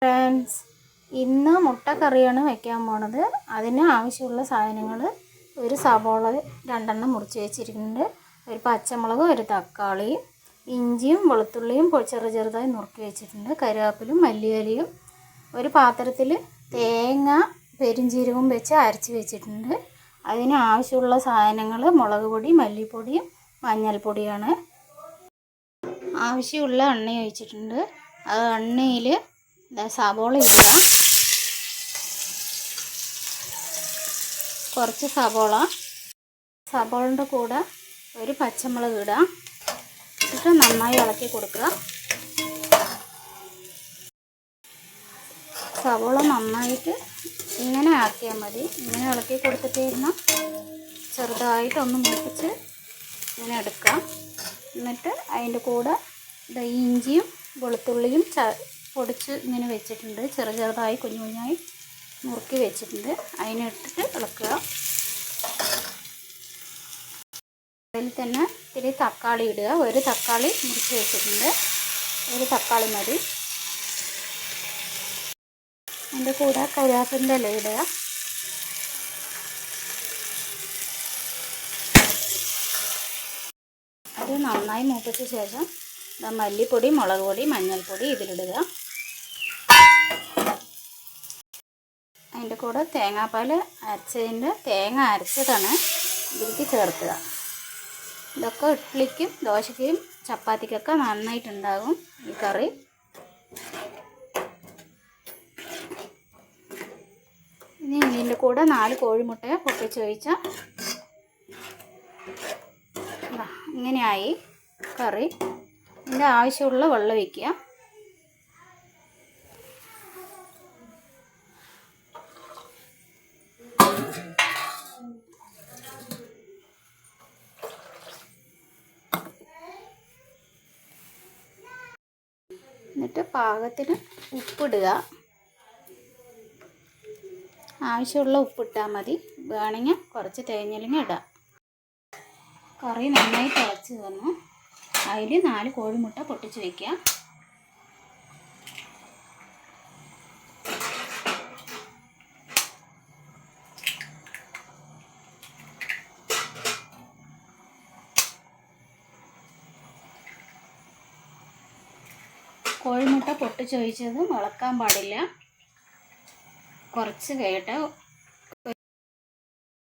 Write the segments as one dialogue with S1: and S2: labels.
S1: Friends, ഇന്ന് മുട്ട കറിയാണ് വയ്ക്കാൻ പോണത്. അതിന് ആവശ്യമുള്ള സാധനങ്ങൾ: ഒരു സവോള 2 മുറിച്ച് വെച്ചിട്ടുണ്ട്, ഒരു പച്ചമുളക്, ഒരു തക്കാളി, ഇഞ്ചിയും വെളുത്തുള്ളിയും ചെറുതായി നുറുക്കി വെച്ചിട്ടുണ്ട്, കറിവേപ്പിലും മല്ലിയിലയും. ഒരു പാത്രത്തിൽ തേങ്ങ പെരുംജീരകവും വെച്ച് അരച്ച് വെച്ചിട്ടുണ്ട്. അതിന് ആവശ്യമുള്ള സാധനങ്ങൾ: മുളക് പൊടി, മല്ലിപ്പൊടിയും മഞ്ഞൾപ്പൊടിയാണ്. ആവശ്യമുള്ള എണ്ണ ഒഴിച്ചിട്ടുണ്ട്. ആ എണ്ണയിൽ സവോള ഇടുക. കുറച്ച് സവോളയുടെ കൂടെ ഒരു പച്ചമുളക് ഇടുക. എന്നിട്ട് നന്നായി ഇളക്കി കൊടുക്കുക. സവോള നന്നായിട്ട് ഇങ്ങനെ ആക്കിയാൽ മതി. ഇങ്ങനെ ഇളക്കി കൊടുത്തിട്ടിരുന്നാൽ ചെറുതായിട്ടൊന്ന് മൂപ്പിച്ച് ഇങ്ങനെ എടുക്കാം. എന്നിട്ട് അതിൻ്റെ കൂടെ ഇഞ്ചിയും വെളുത്തുള്ളിയും പൊടിച്ച് ഇങ്ങനെ വെച്ചിട്ടുണ്ട്, ചെറുതായി കുഞ്ഞായി നുറുക്കി വെച്ചിട്ടുണ്ട്. അതിനിട്ടിട്ട് ഇളക്കുക. അതിൽ തന്നെ ഇത്തിരി തക്കാളി ഇടുക. ഒരു തക്കാളി മുറിച്ച് വെച്ചിട്ടുണ്ട്, ഒരു തക്കാളി മതി. അതിൻ്റെ കൂടെ കറിവേപ്പിൻ്റെ ഇല ഇടുക. അത് നന്നായി മൂപ്പിച്ച ശേഷം മല്ലിപ്പൊടി, മുളക് പൊടി, മഞ്ഞൾപ്പൊടി ഇതിലിടുക. അതിൻ്റെ കൂടെ തേങ്ങാപ്പാൽ തേങ്ങ അരച്ചതാണ് ഇതിലേക്ക് ചേർക്കുക. ഇതൊക്കെ ഇഡ്ഡലിക്കും ദോശയ്ക്കും ചപ്പാത്തിക്കൊക്കെ നന്നായിട്ടുണ്ടാകും ഈ കറി. ഇനി ഇതിൻ്റെ കൂടെ 4 കോഴിമുട്ട പൊട്ടിച്ചൊഴിച്ചാൽ ഇങ്ങനെയായി കറി. ഇതിൻ്റെ ആവശ്യമുള്ള വെള്ളം ഒഴിക്കുക. എന്നിട്ട് പാകത്തിന് ഉപ്പിടുക. ആവശ്യമുള്ള ഉപ്പിട്ടാൽ മതി. വേണമെങ്കിൽ കുറച്ച് തേങ്ങയില്ലെങ്കിൽ ഇടാം. കറി നന്നായി തിളച്ച് വന്നു. അതിൽ 4 കോഴിമുട്ട പൊട്ടിച്ച് വയ്ക്കുക. കോഴിമുട്ട പൊട്ടിച്ചൊഴിച്ചതും ഇളക്കാൻ പാടില്ല. കുറച്ച് കഴിയട്ടെ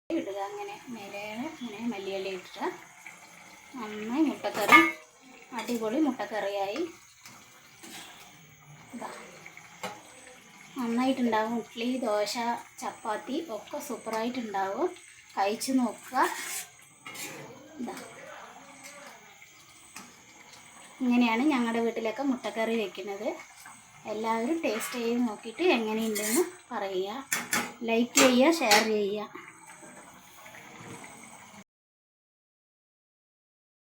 S1: ഇടുക. അങ്ങനെ മേലെ ഇങ്ങനെ മല്ലിയില ഇട്ടിട്ട് നന്നായി മുട്ടക്കറി, അടിപൊളി മുട്ടക്കറിയായി. നന്നായിട്ടുണ്ടാകും. ഇഡ്ഡലി, ദോശ, ചപ്പാത്തി ഒക്കെ സൂപ്പറായിട്ടുണ്ടാകും. കഴിച്ച് നോക്കുക. ഇങ്ങനെയാണ് ഞങ്ങളുടെ വീട്ടിലൊക്കെ മുട്ടക്കറി വെക്കുന്നത്. എല്ലാവരും ടേസ്റ്റ് ചെയ്ത് നോക്കിയിട്ട് എങ്ങനെയുണ്ടെന്ന് പറയുക. ലൈക്ക് ചെയ്യുക, ഷെയർ ചെയ്യുക.